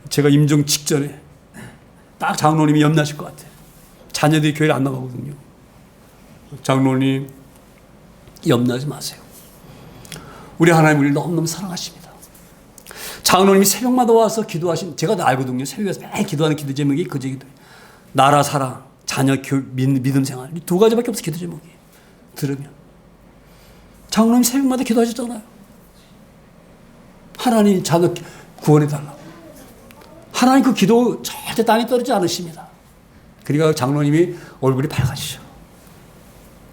제가 임종 직전에 딱 장로님이 염나실 것 같아요. 자녀들이 교회를 안 나가거든요. 장로님, 염나지 마세요. 우리 하나님 우리를 너무너무 사랑하십니다. 장로님이 새벽마다 와서 기도하신, 제가 다 알거든요. 새벽에 와서 매일 기도하는 기도 제목이 그 기도예요. 나라 사랑, 자녀 믿음 생활. 이 두 가지밖에 없어, 기도 제목이. 들으면. 장로님 새벽마다 기도하셨잖아요. 하나님 자녀 구원해달라고. 하나님 그 기도 절대 땅에 떨어지지 않으십니다. 그러니까 장로님이 얼굴이 밝아지셔.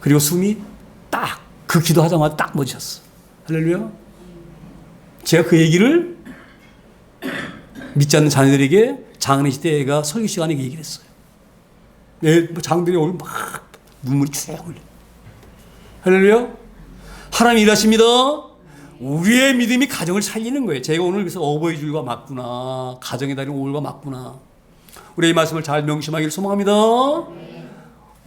그리고 숨이 딱 그 기도하자마자 딱 멎으셨어. 할렐루야. 제가 그 얘기를 믿지 않는 자녀들에게 장례 시대가 설교 시간에 그 얘기를 했어요. 장들이 얼굴 막 눈물이 쭉 흘려. 할렐루야. 하나님 일하십니다. 우리의 믿음이 가정을 살리는 거예요. 제가 오늘 그래서 어버이 주일과 맞구나, 가정의 달인 5월과 맞구나, 우리의 말씀을 잘 명심하기를 소망합니다.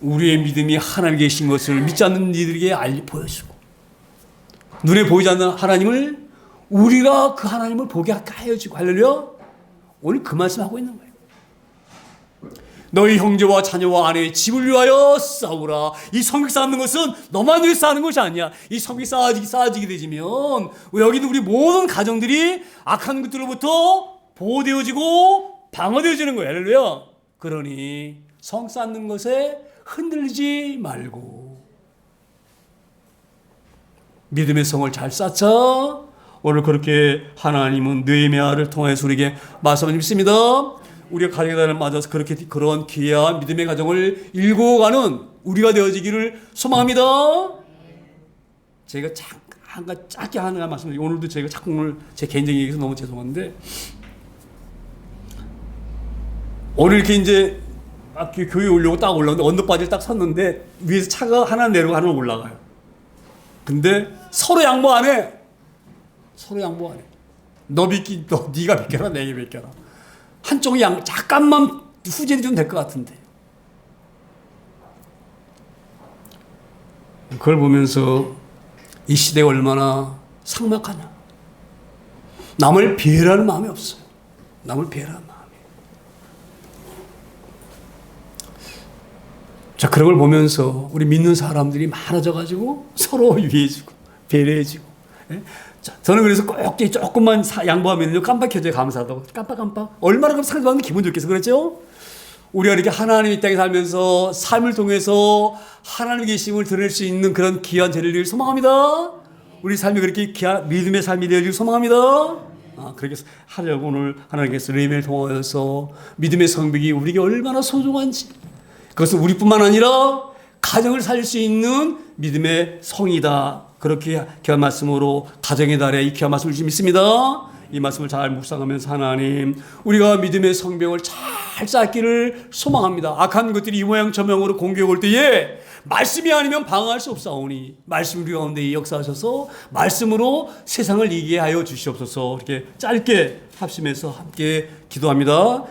우리의 믿음이 하나님 계신 것을 믿지 않는 이들에게 보여주고, 눈에 보이지 않는 하나님을 우리가 그 하나님을 보게 하여 주고. 할렐루야. 오늘 그 말씀하고 있는 거예요. 너희 형제와 자녀와 아내의 집을 위하여 싸우라. 이 성벽 쌓는 것은 너만 위해 쌓는 것이 아니야. 이 성벽이 쌓아지게 되지면 여기는 우리 모든 가정들이 악한 것들로부터 보호되어지고 방어되어지는 거예요. 할렐루야. 그러니 성 쌓는 것에 흔들리지 말고 믿음의 성을 잘 쌓자. 오늘 그렇게 하나님은 느헤미야를 통해서 우리에게 말씀을 믿습니다. 우리가 가정의 달을 맞아서 그렇게 그런 귀한 믿음의 가정을 일궈가는 우리가 되어지기를 소망합니다. 제가 잠깐 짧게 하나 말씀드리고, 오늘도 제가 자꾸 오늘 제 개인적인 얘기해서 너무 죄송한데, 오늘 이렇게 이제 교회 오려고 딱 올라오는데 언덕바지를 딱 섰는데 위에서 차가 하나 내려고 하나 올라가요. 근데 서로 양보 안 해. 서로 양보 안 해. 네가 비켜라, 내가 비켜라. 한쪽이 잠깐만 후진이 좀 될 것 같은데. 그걸 보면서 이 시대가 얼마나 삭막하냐. 남을 비하라는 마음이 없어요. 남을 비하라는 마음이. 자, 그런 걸 보면서 우리 믿는 사람들이 많아져가지고 서로 위해주고 배려해주고. 예? 자, 저는 그래서 꼭 조금만 양보하면요 깜빡해져요. 감사하다고. 깜빡. 얼마나 그럼 상대방도 기분 좋겠어. 그렇죠? 우리가 이렇게 하나님 이 땅에 살면서 삶을 통해서 하나님 계심을 드러낼 수 있는 그런 귀한 재능을 소망합니다. 우리 삶이 그렇게 귀한 믿음의 삶이 되어지길 소망합니다. 그렇게 하려고 오늘 하나님께서 느헤미야를 통하여서 믿음의 성벽이 우리에게 얼마나 소중한지, 그것은 우리뿐만 아니라 가정을 살릴 수 있는 믿음의 성이다. 그렇게 귀한 말씀으로 가정의 달에 이 귀한 말씀을 믿습니다. 이 말씀을 잘 묵상하면서 하나님, 우리가 믿음의 성벽을 잘 쌓기를 소망합니다. 악한 것들이 이 모양 저 모양으로 공격해 올 때에 말씀이 아니면 방어할 수 없사오니 말씀 우리 가운데 역사하셔서 말씀으로 세상을 이기게 하여 주시옵소서. 이렇게 짧게 합심해서 함께 기도합니다.